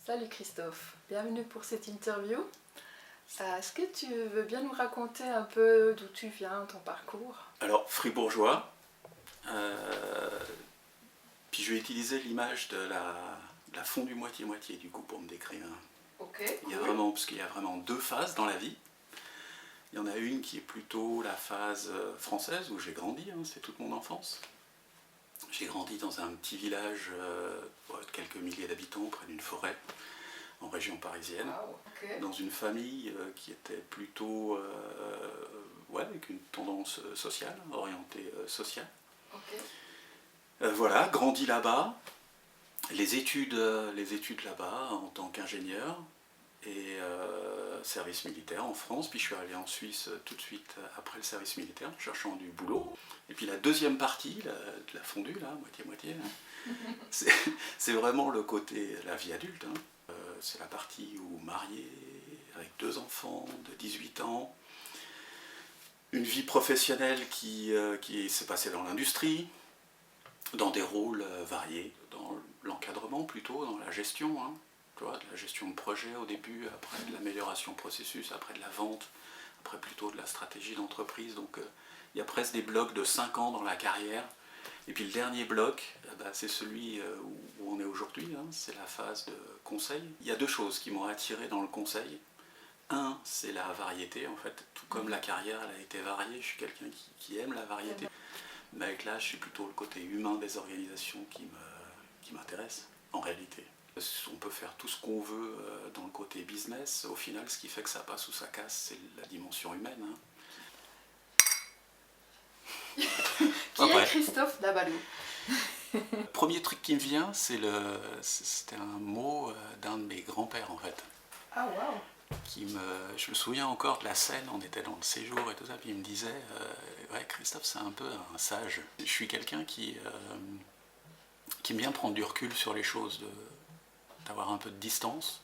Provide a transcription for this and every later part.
Salut Christophe, bienvenue pour cette interview. Est-ce que tu veux bien nous raconter un peu d'où tu viens, ton parcours? Alors, fribourgeois, puis je vais utiliser l'image de la fondue moitié-moitié du coup pour me décrire. Ok, Parce qu'il y a vraiment deux phases dans la vie. Il y en a une qui est plutôt la phase française où j'ai grandi, c'est toute mon enfance. J'ai grandi dans un petit village de quelques milliers d'habitants près d'une forêt en région parisienne, wow, ok. dans une famille qui était plutôt avec une tendance sociale, orientée sociale. Ok. Voilà, grandi là-bas, les études là-bas en tant qu'ingénieur et service militaire en France, puis je suis allé en Suisse tout de suite après le service militaire, cherchant du boulot. Et puis la deuxième partie, de la fondue, là, moitié-moitié, c'est vraiment le côté, la vie adulte. C'est la partie où marié, avec 2 enfants de 18 ans, une vie professionnelle qui s'est passée dans l'industrie, dans des rôles variés, dans l'encadrement plutôt, dans la gestion, tu vois, de la gestion de projet au début, après de l'amélioration processus, après de la vente, après plutôt de la stratégie d'entreprise. Donc il y a presque des blocs de 5 ans dans la carrière. Et puis le dernier bloc, c'est celui où on est aujourd'hui, c'est la phase de conseil. Il y a 2 choses qui m'ont attiré dans le conseil. Un, c'est la variété en fait, tout comme la carrière elle a été variée, je suis quelqu'un qui aime la variété. Mais avec l'âge, c'est plutôt le côté humain des organisations qui m'intéresse, en réalité. On peut faire tout ce qu'on veut dans le côté business, au final, ce qui fait que ça passe ou ça casse, c'est la dimension humaine. Qui est Christophe Dabalou? Le premier truc qui me vient, c'était un mot d'un de mes grands-pères, en fait. Ah wow. Je me souviens encore de la scène, on était dans le séjour et tout ça, puis il me disait ouais, Christophe, c'est un peu un sage. Je suis quelqu'un qui aime bien prendre du recul sur les choses, d'avoir un peu de distance.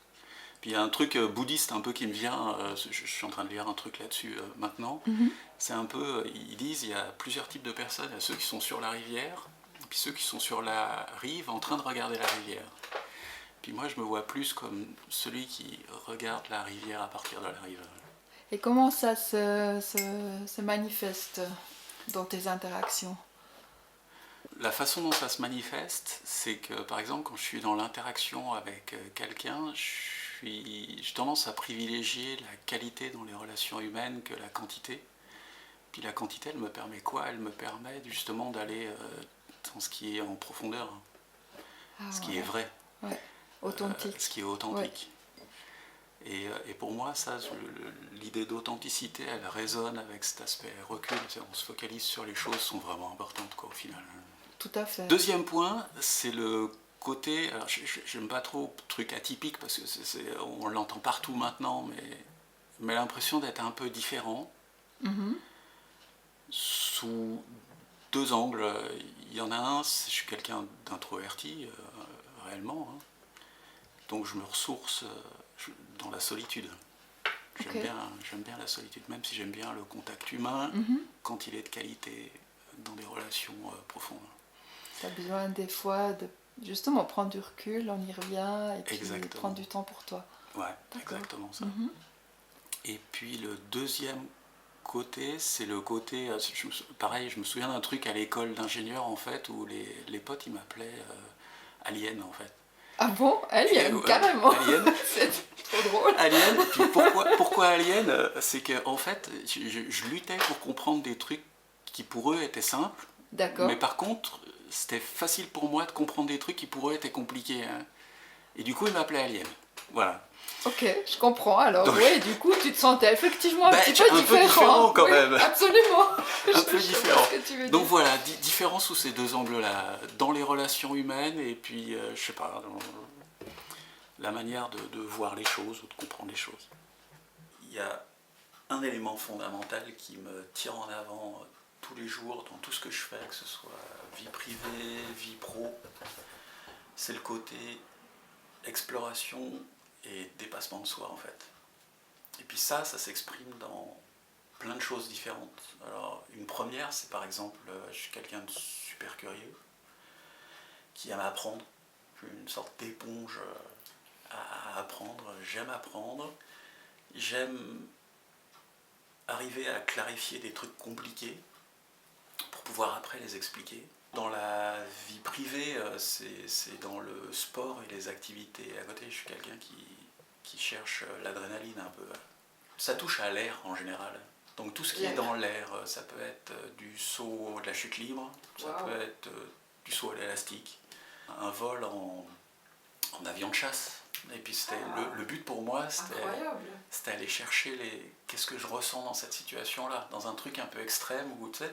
Puis il y a un truc bouddhiste un peu qui me vient, je suis en train de lire un truc là-dessus maintenant. C'est un peu, ils disent, il y a plusieurs types de personnes, il y a ceux qui sont sur la rivière, puis ceux qui sont sur la rive en train de regarder la rivière. Puis moi, je me vois plus comme celui qui regarde la rivière à partir de la rive. Et comment ça se manifeste dans tes interactions? La façon dont ça se manifeste, c'est que, par exemple, quand je suis dans l'interaction avec quelqu'un, j'ai tendance à privilégier la qualité dans les relations humaines que la quantité. Puis la quantité, elle me permet quoi? Elle me permet justement d'aller dans ce qui est en profondeur, ce qui est vrai. Ouais. Authentique. Ce qui est authentique. Ouais. Et pour moi, ça, l'idée d'authenticité, elle résonne avec cet aspect recul. On se focalise sur les choses qui sont vraiment importantes, quoi, au final. Tout à fait. Deuxième point, c'est le côté. Alors, j'aime pas trop le truc atypique parce que on l'entend partout maintenant, mais l'impression d'être un peu différent. Sous 2 angles. Il y en a un, je suis quelqu'un d'introverti, réellement. Donc je me ressource dans la solitude. J'aime bien la solitude, même si j'aime bien le contact humain, quand il est de qualité, dans des relations profondes. Tu as besoin des fois de justement prendre du recul, on y revient, et puis prendre du temps pour toi. Ouais, exactement ça. Et puis le deuxième côté, c'est le côté... pareil, je me souviens d'un truc à l'école d'ingénieur, en fait, où les potes, ils m'appelaient Alien, en fait. Ah bon? Alien, carrément. Alien. C'est trop drôle. Alien, puis pourquoi Alien? C'est que, en fait, je luttais pour comprendre des trucs qui, pour eux, étaient simples. D'accord. Mais par contre, c'était facile pour moi de comprendre des trucs qui, pour eux, étaient compliqués. Et du coup, ils m'appelaient Alien. Voilà. Ok, je comprends. Alors, oui, du coup, tu te sentais effectivement un petit peu différent. Un peu différent quand même. Absolument. Un peu différent. Ce que tu veux dire. Donc voilà, différence sous ces 2 angles-là, dans les relations humaines et puis, je sais pas, dans la manière de voir les choses ou de comprendre les choses. Il y a un élément fondamental qui me tire en avant tous les jours dans tout ce que je fais, que ce soit vie privée, vie pro, c'est le côté exploration et dépassement de soi en fait. Et puis ça s'exprime dans plein de choses différentes. Alors une première, c'est par exemple, je suis quelqu'un de super curieux, qui aime apprendre, je suis une sorte d'éponge à apprendre, j'aime arriver à clarifier des trucs compliqués pour pouvoir après les expliquer. Dans la vie privée, c'est dans le sport et les activités à côté, je suis quelqu'un qui cherche l'adrénaline un peu. Ça touche à l'air en général. Donc tout ce qui est dans l'air, ça peut être du saut, de la chute libre, ça peut être du saut à l'élastique, un vol en avion de chasse. Et puis c'était le but pour moi, c'était aller chercher qu'est-ce que je ressens dans cette situation-là, dans un truc un peu extrême où tu sais,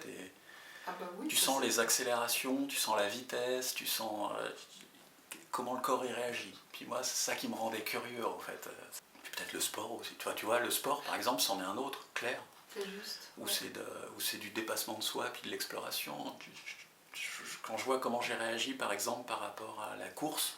tu sens les accélérations, tu sens la vitesse, tu sens comment le corps y réagit. Puis moi, c'est ça qui me rendait curieux en fait. Puis peut-être le sport aussi. Tu vois, le sport par exemple, c'en est un autre, clair. C'est juste. Où c'est du dépassement de soi, puis de l'exploration. Quand je vois comment j'ai réagi par exemple par rapport à la course,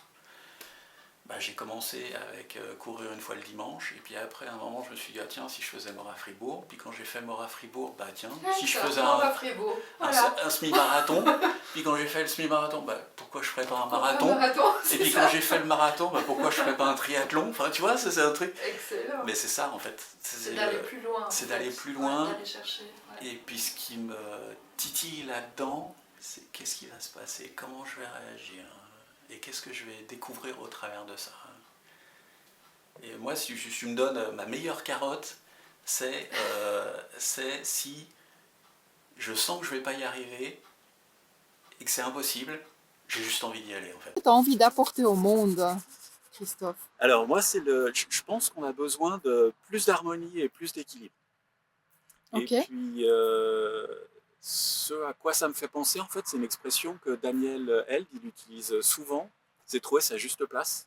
j'ai commencé avec courir une fois le dimanche, et puis après à un moment je me suis dit tiens, si je faisais Mora-Fribourg, puis quand j'ai fait Mora-Fribourg, tiens, si je faisais un semi-marathon, puis quand j'ai fait le semi-marathon, pourquoi je ferais pas un marathon, et puis quand j'ai fait le marathon, pourquoi je ferais pas un triathlon, enfin tu vois, c'est un truc. Excellent. Mais c'est ça en fait. C'est d'aller plus loin. C'est d'aller plus loin, d'aller chercher. Et puis ce qui me titille là-dedans, c'est qu'est-ce qui va se passer, comment je vais réagir. Et qu'est-ce que je vais découvrir au travers de ça. Et moi, si je me donne ma meilleure carotte, c'est si je sens que je ne vais pas y arriver et que c'est impossible, j'ai juste envie d'y aller en fait. Tu as envie d'apporter au monde, Christophe? Alors moi, je pense qu'on a besoin de plus d'harmonie et plus d'équilibre. Okay. Et puis, ce à quoi ça me fait penser, en fait, c'est une expression que Daniel Held, il utilise souvent, c'est trouver sa juste place.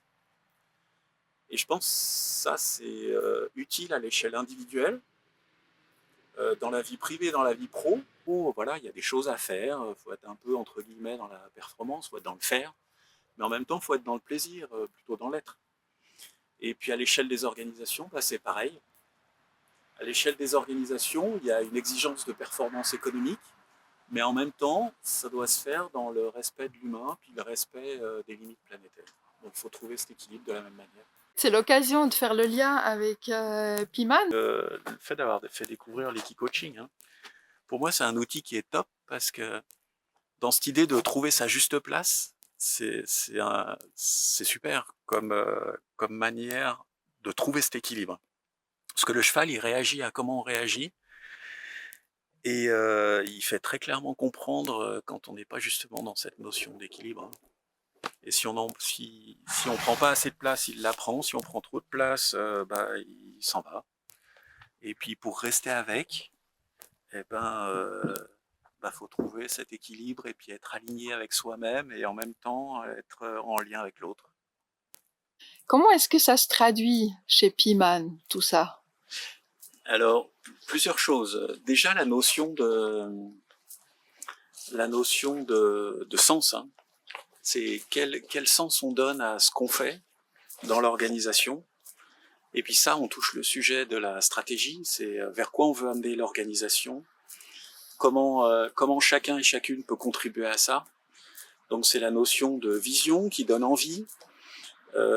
Et je pense que ça, c'est utile à l'échelle individuelle, dans la vie privée, dans la vie pro, où voilà, il y a des choses à faire, il faut être un peu, entre guillemets, dans la performance, il faut être dans le faire, mais en même temps, il faut être dans le plaisir, plutôt dans l'être. Et puis à l'échelle des organisations, c'est pareil. À l'échelle des organisations, il y a une exigence de performance économique, mais en même temps, ça doit se faire dans le respect de l'humain, puis le respect des limites planétaires. Donc il faut trouver cet équilibre de la même manière. C'est l'occasion de faire le lien avec Piman. Le fait d'avoir fait découvrir l'Equi-Coaching, pour moi c'est un outil qui est top, parce que dans cette idée de trouver sa juste place, c'est super comme manière de trouver cet équilibre. Parce que le cheval, il réagit à comment on réagit, et il fait très clairement comprendre quand on n'est pas justement dans cette notion d'équilibre. Et si on prend pas assez de place, il la prend. Si on prend trop de place, il s'en va. Et puis pour rester avec, faut trouver cet équilibre et puis être aligné avec soi-même et en même temps être en lien avec l'autre. Comment est-ce que ça se traduit chez Piman, tout ça? Alors, plusieurs choses. Déjà, la notion de sens. C'est quel sens on donne à ce qu'on fait dans l'organisation. Et puis ça, on touche le sujet de la stratégie, c'est vers quoi on veut amener l'organisation, comment chacun et chacune peut contribuer à ça. Donc c'est la notion de vision qui donne envie,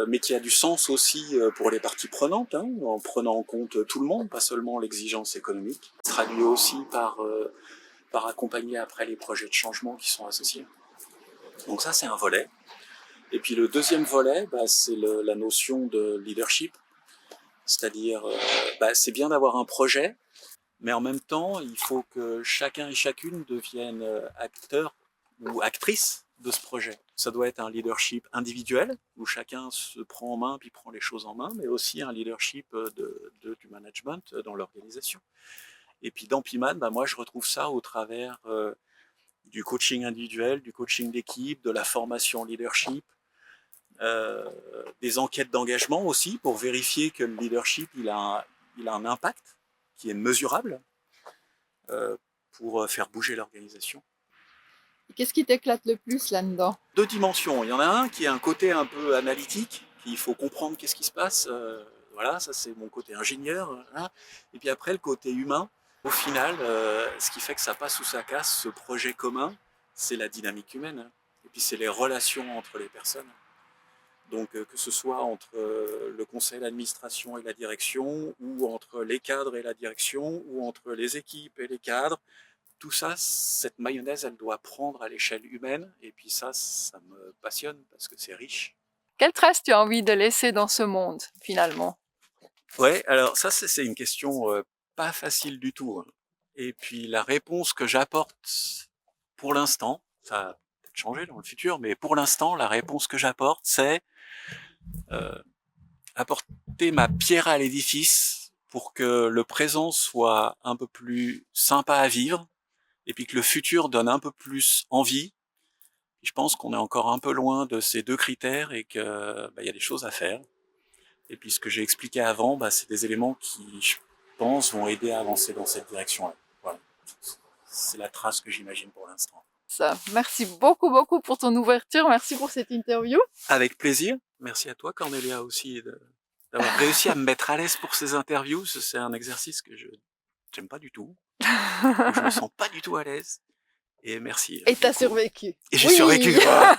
mais qui a du sens aussi pour les parties prenantes, en prenant en compte tout le monde, pas seulement l'exigence économique. Ça se traduit aussi par accompagner après les projets de changement qui sont associés. Donc ça, c'est un volet. Et puis le deuxième volet, c'est la notion de leadership. C'est-à-dire, c'est bien d'avoir un projet, mais en même temps, il faut que chacun et chacune devienne acteur ou actrice de ce projet. Ça doit être un leadership individuel, où chacun se prend en main puis prend les choses en main, mais aussi un leadership du management dans l'organisation. Et puis dans Piman, moi je retrouve ça au travers du coaching individuel, du coaching d'équipe, de la formation leadership, des enquêtes d'engagement aussi pour vérifier que le leadership il a un impact qui est mesurable pour faire bouger l'organisation. Qu'est-ce qui t'éclate le plus là-dedans? Deux dimensions. Il y en a un qui a un côté un peu analytique, il faut comprendre qu'est-ce qui se passe. Voilà, ça c'est mon côté ingénieur. Et puis après le côté humain. Au final, ce qui fait que ça passe ou ça casse, ce projet commun, c'est la dynamique humaine. Et puis c'est les relations entre les personnes. Donc que ce soit entre le conseil d'administration et la direction, ou entre les cadres et la direction, ou entre les équipes et les cadres, tout ça, cette mayonnaise, elle doit prendre à l'échelle humaine. Et puis ça me passionne parce que c'est riche. Quelle trace tu as envie de laisser dans ce monde, finalement? Ouais, alors ça, c'est une question pas facile du tout, hein. Et puis la réponse que j'apporte pour l'instant, ça va peut-être changer dans le futur, mais pour l'instant, la réponse que j'apporte, c'est apporter ma pierre à l'édifice pour que le présent soit un peu plus sympa à vivre et puis que le futur donne un peu plus envie. Je pense qu'on est encore un peu loin de ces deux critères et que y a des choses à faire. Et puis ce que j'ai expliqué avant, c'est des éléments qui, je pense, vont aider à avancer dans cette direction-là. Voilà. C'est la trace que j'imagine pour l'instant. Ça. Merci beaucoup, beaucoup pour ton ouverture. Merci pour cette interview. Avec plaisir. Merci à toi, Cornelia, aussi, d'avoir réussi à me mettre à l'aise pour ces interviews. C'est un exercice que je n'aime pas du tout. Je me sens pas du tout à l'aise. Et merci. Et t'as survécu. Et j'ai Oui. survécu. Voilà.